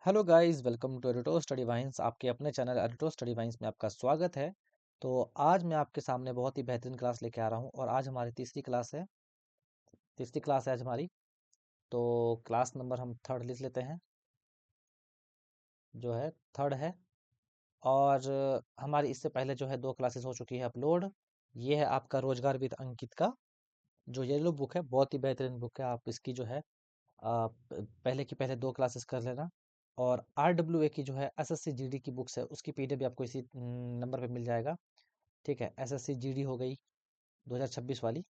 Hello guys, welcome to एडिटो study वाइन्स। आपके अपने चैनल एडिटो स्टडी वाइन्स में आपका स्वागत है। तो आज मैं आपके सामने बहुत ही बेहतरीन क्लास लेके आ रहा हूँ और आज हमारी तीसरी क्लास है आज हमारी। तो क्लास नंबर हम थर्ड लिख लेते हैं, जो है थर्ड है। और हमारी इससे पहले जो है दो क्लासेस हो चुकी है अपलोड। ये है आपका रोजगार विद अंकित का जो येलो बुक है, बहुत ही बेहतरीन बुक है। आप इसकी जो है पहले की पहले दो क्लासेस कर लेना। और RWA की जो है SSC GD की बुक्स है, उसकी PDF भी आपको इसी नंबर पे मिल जाएगा। ठीक है, SSC GD हो गई 2026 वाली।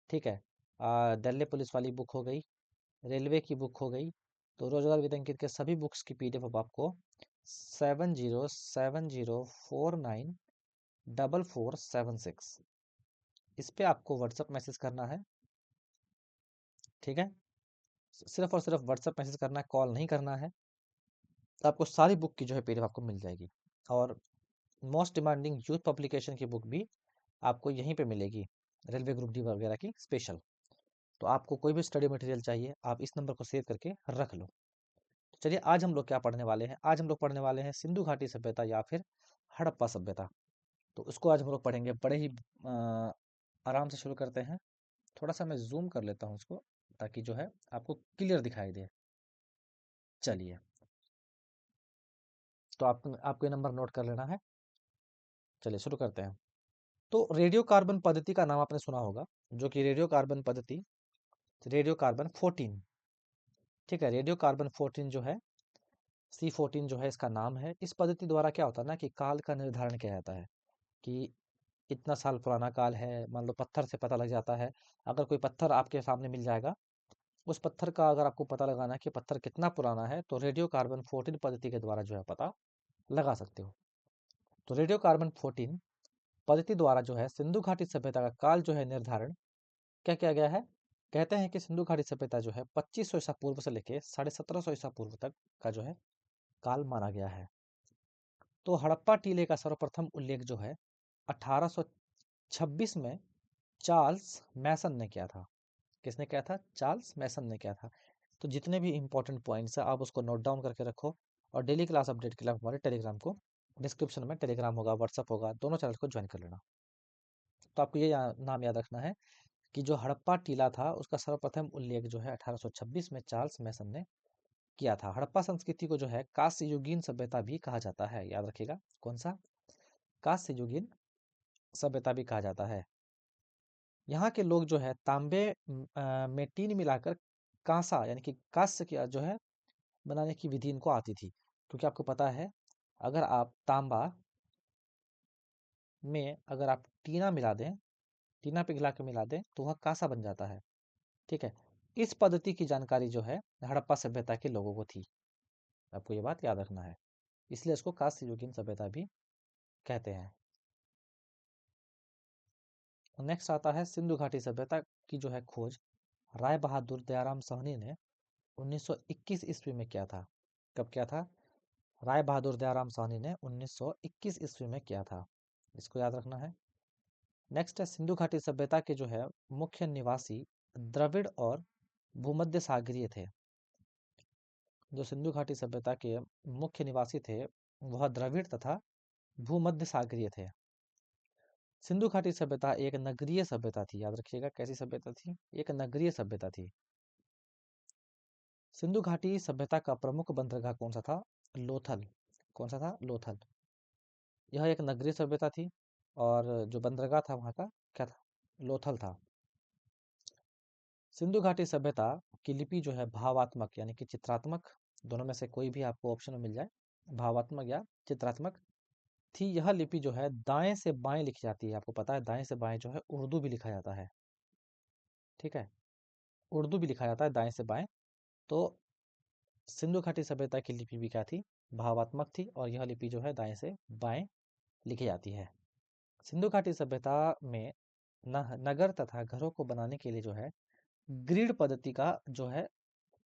ठीक है, दिल्ली पुलिस वाली बुक हो गई, रेलवे की बुक हो गई। तो रोजगार विद अंकित के सभी बुक्स की PDF अब आपको 7070494476 इस पे आपको व्हाट्सअप मैसेज करना है। ठीक है, सिर्फ और सिर्फ व्हाट्सअप मैसेज करना है, कॉल नहीं करना है। तो आपको सारी बुक की जो है PDF आपको मिल जाएगी। और मोस्ट डिमांडिंग यूथ पब्लिकेशन की बुक भी आपको यहीं पे मिलेगी, रेलवे ग्रुप डी वगैरह की स्पेशल। तो आपको कोई भी स्टडी मटेरियल चाहिए, आप इस नंबर को सेव करके रख लो। तो चलिए, आज हम लोग क्या पढ़ने वाले हैं? आज हम लोग पढ़ने वाले हैं सिंधु घाटी सभ्यता या फिर हड़प्पा सभ्यता। तो उसको आज हम लोग पढ़ेंगे बड़े ही आराम से। शुरू करते हैं। थोड़ा सा मैं जूम कर लेता हूँ उसको, ताकि जो है आपको क्लियर दिखाई दे। चलिए, तो आपको ये नंबर नोट कर लेना है। चलिए शुरू करते हैं। तो रेडियो कार्बन पद्धति का नाम आपने सुना होगा, जो कि रेडियो कार्बन पद्धति, रेडियो कार्बन 14। ठीक है, रेडियो कार्बन 14 जो है, C14 जो है इसका नाम है। इस पद्धति द्वारा क्या होता है ना कि काल का निर्धारण किया जाता है कि इतना साल पुराना काल है। मान लो पत्थर से पता लग जाता है। अगर कोई पत्थर आपके सामने मिल जाएगा, उस पत्थर का अगर आपको पता लगाना है कि पत्थर कितना पुराना है, तो रेडियो कार्बन 14 पद्धति के द्वारा जो है पता लगा सकते हो। तो रेडियो कार्बन 14 पद्धति द्वारा जो है सिंधु घाटी सभ्यता का काल जो है निर्धारण क्या किया गया है। कहते हैं कि सिंधु घाटी सभ्यता जो है 2500 ईसा पूर्व से लेके 1750 ईसा पूर्व तक का जो है काल माना गया है। तो हड़प्पा टीले का सर्वप्रथम उल्लेख जो है 1826 में चार्ल्स मैसन ने किया था। किसने किया था? चार्ल्स मैसन ने किया था। तो जितने भी इंपॉर्टेंट पॉइंट्स है आप उसको नोट डाउन करके रखो। और डेली क्लास अपडेट के लिए आप हमारे टेलीग्राम को, डिस्क्रिप्शन में टेलीग्राम होगा, व्हाट्सअप होगा, दोनों चैनल को ज्वाइन कर लेना। तो आपको ये नाम याद रखना है कि जो हड़प्पा टीला था उसका सर्वप्रथम उल्लेख जो है 1826 में चार्ल्स मैसन ने किया था। हड़प्पा संस्कृति को जो है कांस्ययुगीन सभ्यता भी कहा जाता है। याद रखिएगा, कौन सा? कांस्ययुगीन सभ्यता भी कहा जाता है। यहाँ के लोग जो है तांबे में टीन मिलाकर कांसा यानी कि कांस्य की जो है बनाने की विधि इनको आती थी। क्योंकि आपको पता है, अगर आप तांबा में अगर आप टीना मिला दें, टीना पिघला के मिला दें, तो वह कांसा बन जाता है। ठीक है, इस पद्धति की जानकारी जो है हड़प्पा सभ्यता के लोगों को थी। आपको ये बात याद रखना है, इसलिए इसको कांस्ययुगीन सभ्यता भी कहते हैं। नेक्स्ट आता है सिंधु घाटी सभ्यता की जो है खोज राय बहादुर दयाराम साहनी ने 1921 ईस्वी में किया था। कब किया था? राय बहादुर दयाराम साहनी ने 1921 ईस्वी में किया था। इसको याद रखना है। नेक्स्ट है सिंधु घाटी सभ्यता के जो है मुख्य निवासी द्रविड़ और भूमध्य सागरीय थे। जो सिंधु घाटी सभ्यता के मुख्य निवासी थे वह द्रविड़ तथा भूमध्य सागरीय थे। सिंधु घाटी सभ्यता एक नगरीय सभ्यता थी। याद रखिएगा, कैसी सभ्यता थी? एक नगरीय सभ्यता थी। सिंधु घाटी सभ्यता का प्रमुख बंदरगाह कौन सा था? लोथल। कौन सा था? लोथल। यह एक नगरीय सभ्यता थी और जो बंदरगाह था वहाँ का क्या था? लोथल था। सिंधु घाटी सभ्यता की लिपि जो है भावात्मक यानी कि चित्रात्मक, दोनों में से कोई भी आपको ऑप्शन में मिल जाए, भावात्मक या चित्रात्मक थी। यह लिपि जो है दाएं से बाएं लिखी जाती है। आपको पता है दाएं से बाएं जो है उर्दू भी लिखा जाता है। ठीक है, उर्दू भी लिखा जाता है दाएं से बाएं। तो सिंधु घाटी सभ्यता की लिपि भी क्या थी? भावात्मक थी और यह लिपि जो है दाएं से बाएं लिखी जाती है। सिंधु घाटी सभ्यता में नगर तथा घरों को बनाने के लिए जो है ग्रिड पद्धति का जो है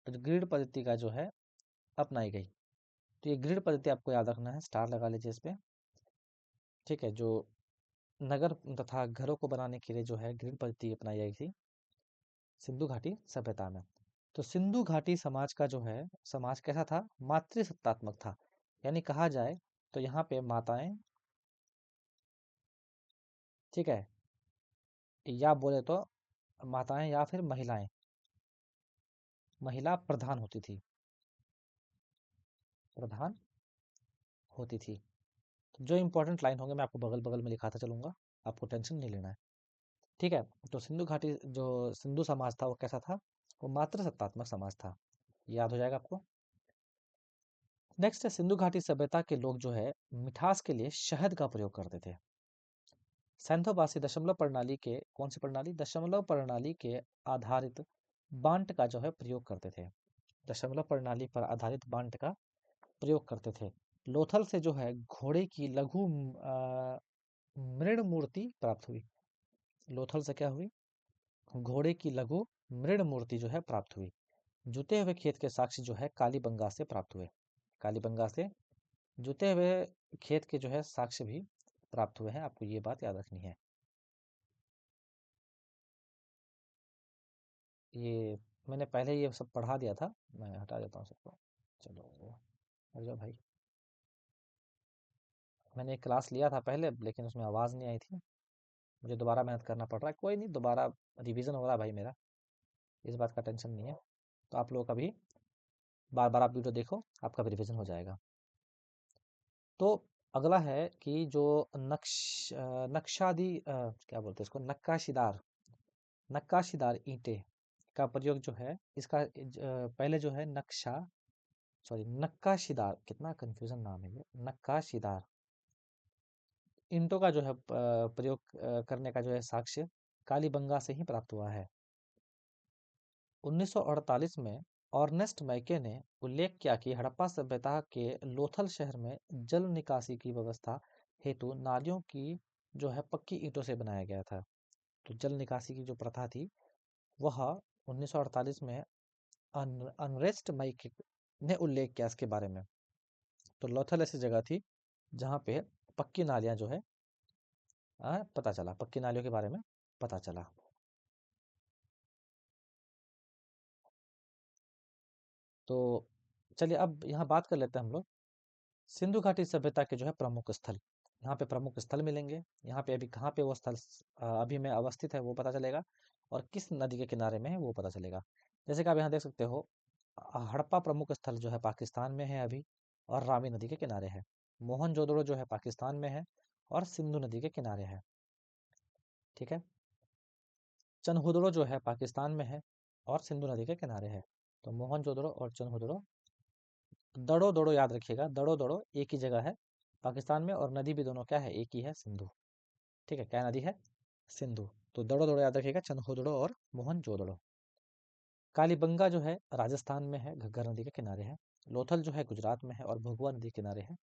ग्रिड पद्धति का जो है अपनाई गई। तो ये ग्रिड पद्धति आपको याद रखना है, स्टार लगा लीजिए इस पे। ठीक है, जो नगर तथा घरों को बनाने के लिए जो है ग्रिड पद्धति अपनाई गई थी सिंधु घाटी सभ्यता में। तो सिंधु घाटी समाज का जो है समाज कैसा था, मातृसत्तात्मक था। यानी कहा जाए तो यहाँ पे माताएं, ठीक है, या बोले तो माताएं या फिर महिलाएं, महिला प्रधान होती थी, प्रधान होती थी। तो जो इंपॉर्टेंट लाइन होंगे मैं आपको बगल बगल में लिखाता चलूंगा, आपको टेंशन नहीं लेना है। ठीक है। तो सिंधु घाटी जो सिंधु समाज था वो कैसा था, वो मातृसत्तात्मक समाज था। याद हो जाएगा आपको। नेक्स्ट है, सिंधु घाटी सभ्यता के लोग जो है मिठास के लिए शहद का प्रयोग करते थे। सैंथोबासी दशमलव प्रणाली के, कौन सी प्रणाली, दशमलव प्रणाली के आधारित बांट का जो है प्रयोग करते थे। दशमलव प्रणाली पर आधारित बांट का प्रयोग करते थे। लोथल से जो है घोड़े की लघु मृण मूर्ति प्राप्त हुई। लोथल से क्या हुई, घोड़े की लघु मृण मूर्ति जो है प्राप्त हुई। जुते हुए खेत के साक्ष्य जो है कालीबंगा से प्राप्त हुए। कालीबंगा से जुते हुए खेत के जो है साक्ष्य भी प्राप्त हुए हैं, आपको ये बात याद रखनी है। ये मैंने पहले ये सब पढ़ा दिया था, मैं हटा देता हूँ सबको। चलो हट जाओ भाई। मैंने एक क्लास लिया था पहले, लेकिन उसमें आवाज़ नहीं आई थी, मुझे दोबारा मेहनत करना पड़ रहा है। कोई नहीं, दोबारा रिवीजन हो रहा है भाई मेरा, इस बात का टेंशन नहीं है। तो आप लोग कभी बार बार आप वीडियो देखो, आपका भी रिवीजन हो जाएगा। तो अगला है कि जो नक्शादी क्या बोलते हैं इसको, नक्काशीदार, नक्काशीदार ईंटें का प्रयोग जो है इसका पहले जो है नक्शा, सॉरी नक्काशीदार, कितना कंफ्यूजन नाम है ये, नक्काशीदार ईंटों का जो है प्रयोग करने का जो है साक्ष्य कालीबंगा से ही प्राप्त हुआ है। 1948 में ऑर्नेस्ट मैके ने उल्लेख किया कि हड़प्पा सभ्यता के लोथल शहर में जल निकासी की व्यवस्था हेतु नालियों की जो है पक्की ईंटों से बनाया गया था। तो जल निकासी की जो प्रथा थी वह 1948 में अनरेस्ट मैके ने उल्लेख किया इसके बारे में। तो लोथल ऐसी जगह थी जहाँ पे पक्की नालियाँ जो है पता चला, पक्की नालियों के बारे में पता चला। तो चलिए अब यहाँ बात कर लेते हैं हम लोग सिंधु घाटी सभ्यता के जो है प्रमुख स्थल। यहाँ पे प्रमुख स्थल मिलेंगे, यहाँ पे अभी कहाँ पे वो स्थल अभी में अवस्थित है वो पता चलेगा, और किस नदी के किनारे में है वो पता चलेगा। जैसे कि आप यहाँ देख सकते हो, हड़प्पा प्रमुख स्थल जो है पाकिस्तान में है अभी, और रावी नदी के किनारे है। मोहनजोदड़ो जो है पाकिस्तान में है और सिंधु नदी के किनारे है। ठीक है। चनहुदड़ो जो है पाकिस्तान में है और सिंधु नदी के किनारे है। तो मोहनजोदड़ो और चनहुदड़ो, दड़ो दड़ो याद रखिएगा, दड़ो दड़ो एक ही जगह है पाकिस्तान में, और नदी भी दोनों क्या है, एक ही है, सिंधु। ठीक है, क्या नदी है, सिंधु। तो दड़ो दड़ो याद रखिएगा, चनहुदड़ो और मोहनजोदड़ो। कालीबंगा जो है राजस्थान में है, घग्गर नदी के किनारे है। लोथल जो है गुजरात में है और भभुआ नदी के किनारे है।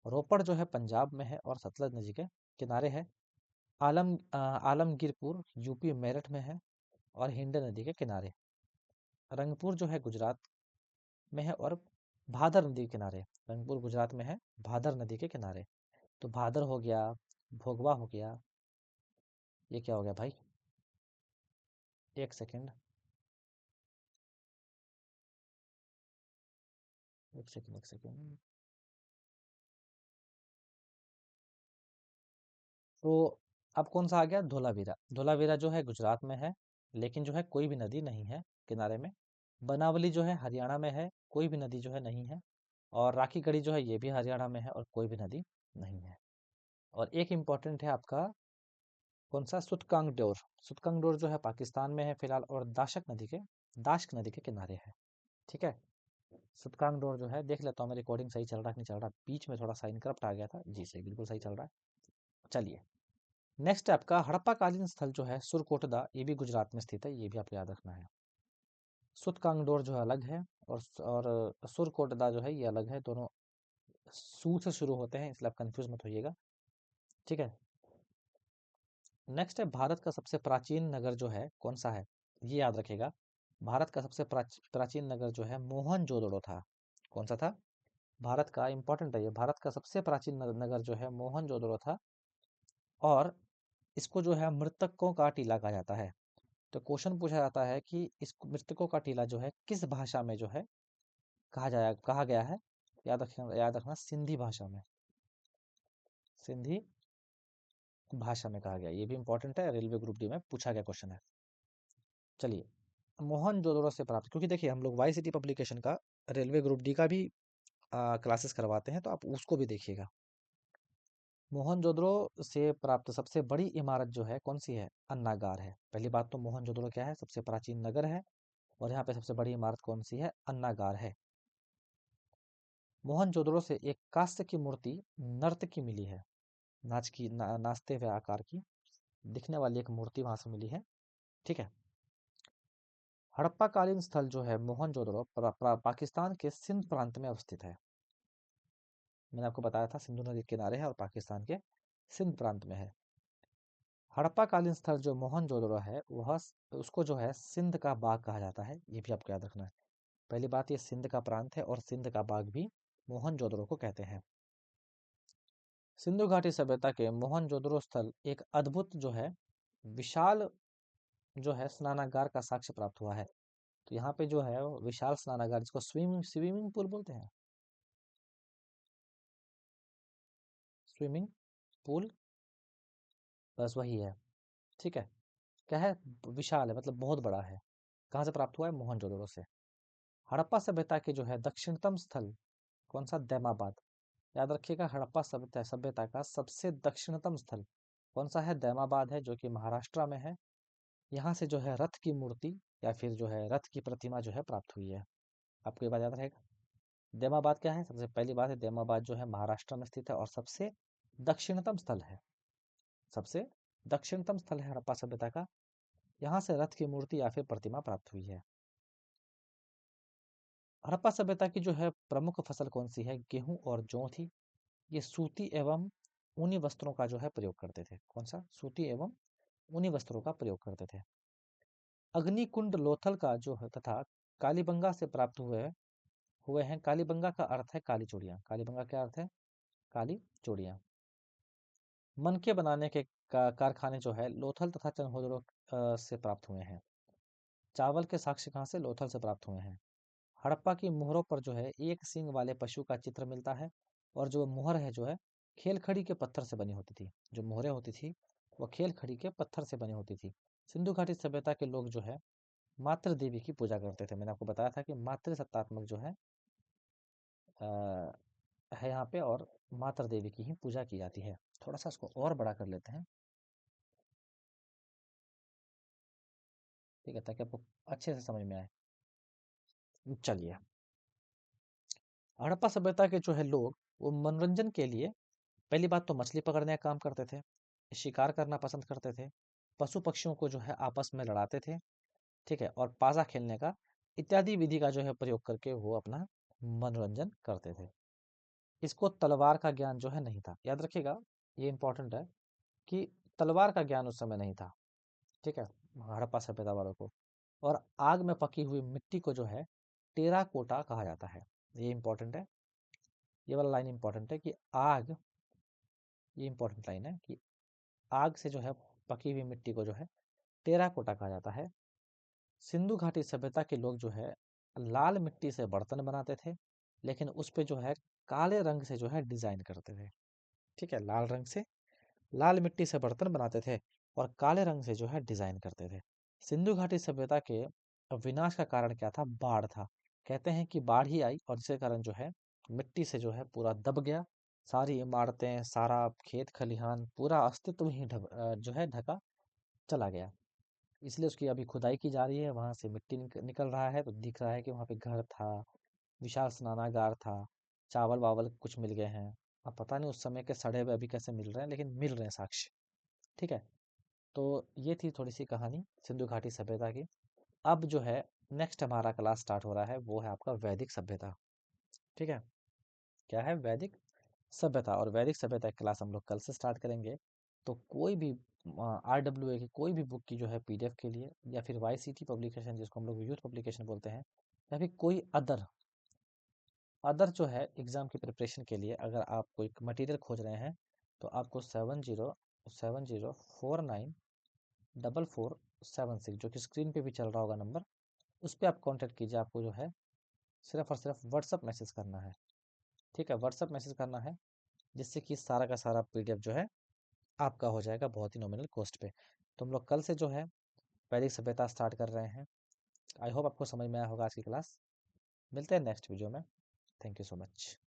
रोपड़ जो है पंजाब में है और सतलज नदी के किनारे है। आलमगीरपुर यूपी मेरठ में है और हिंड नदी के किनारे। रंगपुर जो है गुजरात में है और भादर नदी के किनारे। रंगपुर गुजरात में है, भादर नदी के किनारे। तो भादर हो गया, भोगवा हो गया, ये क्या हो गया भाई, एक सेकेंड, एक सेकेंड, एक सेकेंड। तो अब कौन सा आ गया, धोलावीरा। धोलावीरा जो है गुजरात में है, लेकिन जो है कोई भी नदी नहीं है किनारे में। बनावली जो है हरियाणा में है, कोई भी नदी जो है नहीं है। और राखी गढ़ी जो है ये भी हरियाणा में है और कोई भी नदी नहीं है। और एक इम्पॉर्टेंट है आपका, कौन सा, सुतकांग डोर। सुतकांग डोर जो है पाकिस्तान में है फिलहाल और दाशक नदी के किनारे है। ठीक है। सुतकांग डोर जो है, देख लेता हूँ मैं रिकॉर्डिंग सही चल रहा है कि नहीं चल रहा, बीच में थोड़ा सा इनकरप्ट आ गया था, जी सही, बिल्कुल सही चल रहा है। चलिए, नेक्स्ट है आपका हड़प्पा कालीन स्थल जो है सुरकोटदा, ये भी गुजरात में स्थित है, ये भी आपको याद रखना है। सुतकांगडोर जो है अलग है, और सुरकोटदा जो है ये अलग है, दोनों सू से शुरू होते हैं, इसलिए आप कंफ्यूज मत होइएगा। ठीक है। नेक्स्ट है भारत का सबसे प्राचीन नगर जो है कौन सा है, ये याद रखेगा। भारत का सबसे प्राचीन नगर जो है मोहनजोदड़ो था। कौन सा था, भारत का, इंपॉर्टेंट है ये, भारत का सबसे प्राचीन नगर जो है मोहनजोदड़ो था। और इसको जो है मृतकों का टीला कहा जाता है। तो क्वेश्चन पूछा जाता है कि इस मृतकों का टीला जो है किस भाषा में जो है कहा गया है। याद रखना सिंधी भाषा में, सिंधी भाषा में कहा गया। ये भी इंपॉर्टेंट है, रेलवे ग्रुप डी में पूछा गया क्वेश्चन है। चलिए, मोहनजोदड़ो से प्राप्त, क्योंकि देखिए हम लोग वाई सिटी पब्लिकेशन का रेलवे ग्रुप डी का भी क्लासेस करवाते हैं, तो आप उसको भी देखिएगा। मोहनजोदड़ो से प्राप्त सबसे बड़ी इमारत जो है कौन सी है? अन्नागार है। पहली बात तो मोहनजोदड़ो क्या है? सबसे प्राचीन नगर है, और यहाँ पे सबसे बड़ी इमारत कौन सी है? अन्नागार है। मोहनजोदड़ो से एक कांस्य की मूर्ति नर्तकी मिली है, नाचते हुए आकार की दिखने वाली एक मूर्ति वहां से मिली है। ठीक है। हड़प्पा कालीन स्थल जो है मोहनजोदड़ो पाकिस्तान के सिंध प्रांत में अवस्थित है। मैंने आपको बताया था सिंधु नदी के किनारे है और पाकिस्तान के सिंध प्रांत में है। हड़प्पा कालीन स्थल जो मोहनजोदड़ो है वह उसको जो है सिंध का बाग कहा जाता है, ये भी आपको याद रखना है। पहली बात, ये सिंध का प्रांत है और सिंध का बाग भी मोहनजोदड़ो को कहते हैं। सिंधु घाटी सभ्यता के मोहनजोदड़ो स्थल एक अद्भुत जो है विशाल जो है स्नानागार का साक्ष्य प्राप्त हुआ है। तो यहाँ पे जो है वो विशाल स्नानागार, जिसको स्विमिंग स्विमिंग पूल बोलते हैं, स्विमिंग पूल, बस वही है। ठीक है। क्या है? विशाल है, मतलब बहुत बड़ा है। कहाँ से प्राप्त हुआ है? मोहनजोदड़ो से। हड़प्पा सभ्यता के जो है दक्षिणतम स्थल कौन सा? दैमाबाद। याद रखिएगा, हड़प्पा सभ्यता सभ्यता का सबसे दक्षिणतम स्थल कौन सा है? दैमाबाद है, जो कि महाराष्ट्र में है। यहाँ से जो है रथ की मूर्ति या फिर जो है रथ की प्रतिमा जो है प्राप्त हुई है। आपको ये बात याद रहेगा। दैमाबाद क्या है? सबसे पहली बात है, दैमाबाद जो है महाराष्ट्र में स्थित है और सबसे दक्षिणतम स्थल है, सबसे दक्षिणतम स्थल है हड़प्पा सभ्यता का। यहाँ से रथ की मूर्ति या फिर प्रतिमा प्राप्त हुई है। हड़प्पा सभ्यता की जो है प्रमुख फसल कौन सी है? गेहूं और जौ थी। ये सूती एवं ऊनी वस्त्रों का जो है प्रयोग करते थे। कौन सा? सूती एवं ऊनी वस्त्रों का प्रयोग करते थे। अग्निकुंड लोथल का जो है तथा कालीबंगा से प्राप्त हुए हुए हैं। कालीबंगा का अर्थ है काली चूड़ियां। कालीबंगा क्या अर्थ है? काली चूड़ियां। मनके बनाने के कारखाने जो है लोथल तथा चनहोदड़ो से प्राप्त हुए हैं। चावल के साक्ष्य कहाँ से? लोथल से प्राप्त हुए हैं। हड़प्पा की मोहरों पर जो है एक सींग वाले पशु का चित्र मिलता है, और जो मोहर है जो है खेल खड़ी के पत्थर से बनी होती थी। जो मोहरें होती थी वह खेल खड़ी के पत्थर से बनी होती थी। सिंधु घाटी सभ्यता के लोग जो है मातृ देवी की पूजा करते थे। मैंने आपको बताया था कि मातृ सत्तात्मक जो है यहाँ पे, और मातृ देवी की ही पूजा की जाती है। थोड़ा सा इसको और बड़ा कर लेते हैं, ठीक है, ताकि आपको अच्छे से समझ में आए। चलिए, हड़प्पा सभ्यता के जो है लोग वो मनोरंजन के लिए पहली बात तो मछली पकड़ने का काम करते थे, शिकार करना पसंद करते थे, पशु पक्षियों को जो है आपस में लड़ाते थे। ठीक है, और पासा खेलने का इत्यादि विधि का जो है प्रयोग करके वो अपना मनोरंजन करते थे। इसको तलवार का ज्ञान जो है नहीं था। याद रखिएगा, ये इंपॉर्टेंट है कि तलवार का ज्ञान उस समय नहीं था। ठीक है, हड़प्पा सभ्यता वालों को। और आग में पकी हुई मिट्टी को जो है टेराकोटा कहा जाता है। ये इंपॉर्टेंट है, ये वाला लाइन इंपॉर्टेंट है कि आग, ये इंपॉर्टेंट लाइन है कि आग से जो है पकी हुई मिट्टी को जो है टेराकोटा कहा जाता है। सिंधु घाटी सभ्यता के लोग जो है लाल मिट्टी से बर्तन बनाते थे, लेकिन उस पे जो है काले रंग से जो है डिजाइन करते थे। ठीक है, लाल रंग से, लाल मिट्टी से बर्तन बनाते थे और काले रंग से जो है डिजाइन करते थे। सिंधु घाटी सभ्यता के विनाश का कारण क्या था? बाढ़ था। कहते हैं कि बाढ़ ही आई और जिसके कारण जो है मिट्टी से जो है पूरा दब गया, सारी इमारतें, सारा खेत खलिहान, पूरा अस्तित्व ही जो है ढका चला गया। इसलिए उसकी अभी खुदाई की जा रही है, वहां से मिट्टी निकल रहा है, तो दिख रहा है कि वहां पे घर था, विशाल स्नानागार था, चावल वावल कुछ मिल गए हैं। अब पता नहीं उस समय के सड़े हुए अभी कैसे मिल रहे हैं, लेकिन मिल रहे हैं साक्ष्य। ठीक है, तो ये थी थोड़ी सी कहानी सिंधु घाटी सभ्यता की। अब जो है नेक्स्ट हमारा क्लास स्टार्ट हो रहा है, वो है आपका वैदिक सभ्यता। ठीक है, क्या है? वैदिक सभ्यता। और वैदिक सभ्यता की क्लास हम लोग कल से स्टार्ट करेंगे। तो कोई भी RWA की कोई भी बुक की जो है PDF के लिए, या फिर YCT पब्लिकेशन जिसको हम लोग यूथ पब्लिकेशन बोलते हैं, या फिर कोई अदर जो है एग्जाम की प्रिपरेशन के लिए अगर आप कोई मटेरियल खोज रहे हैं, तो आपको 70704944 76 जो कि स्क्रीन पे भी चल रहा होगा नंबर, उस पर आप कॉन्टैक्ट कीजिए। आपको जो है सिर्फ और सिर्फ व्हाट्सअप मैसेज करना है, ठीक है, व्हाट्सअप मैसेज करना है, जिससे कि सारा का सारा PDF जो है आपका हो जाएगा बहुत ही नॉमिनल कॉस्ट पे। तो हम लोग कल से जो है वैदिक सभ्यता स्टार्ट कर रहे हैं। आई होप आपको समझ में आया होगा आज की क्लास। मिलते हैं नेक्स्ट वीडियो में। Thank you so much.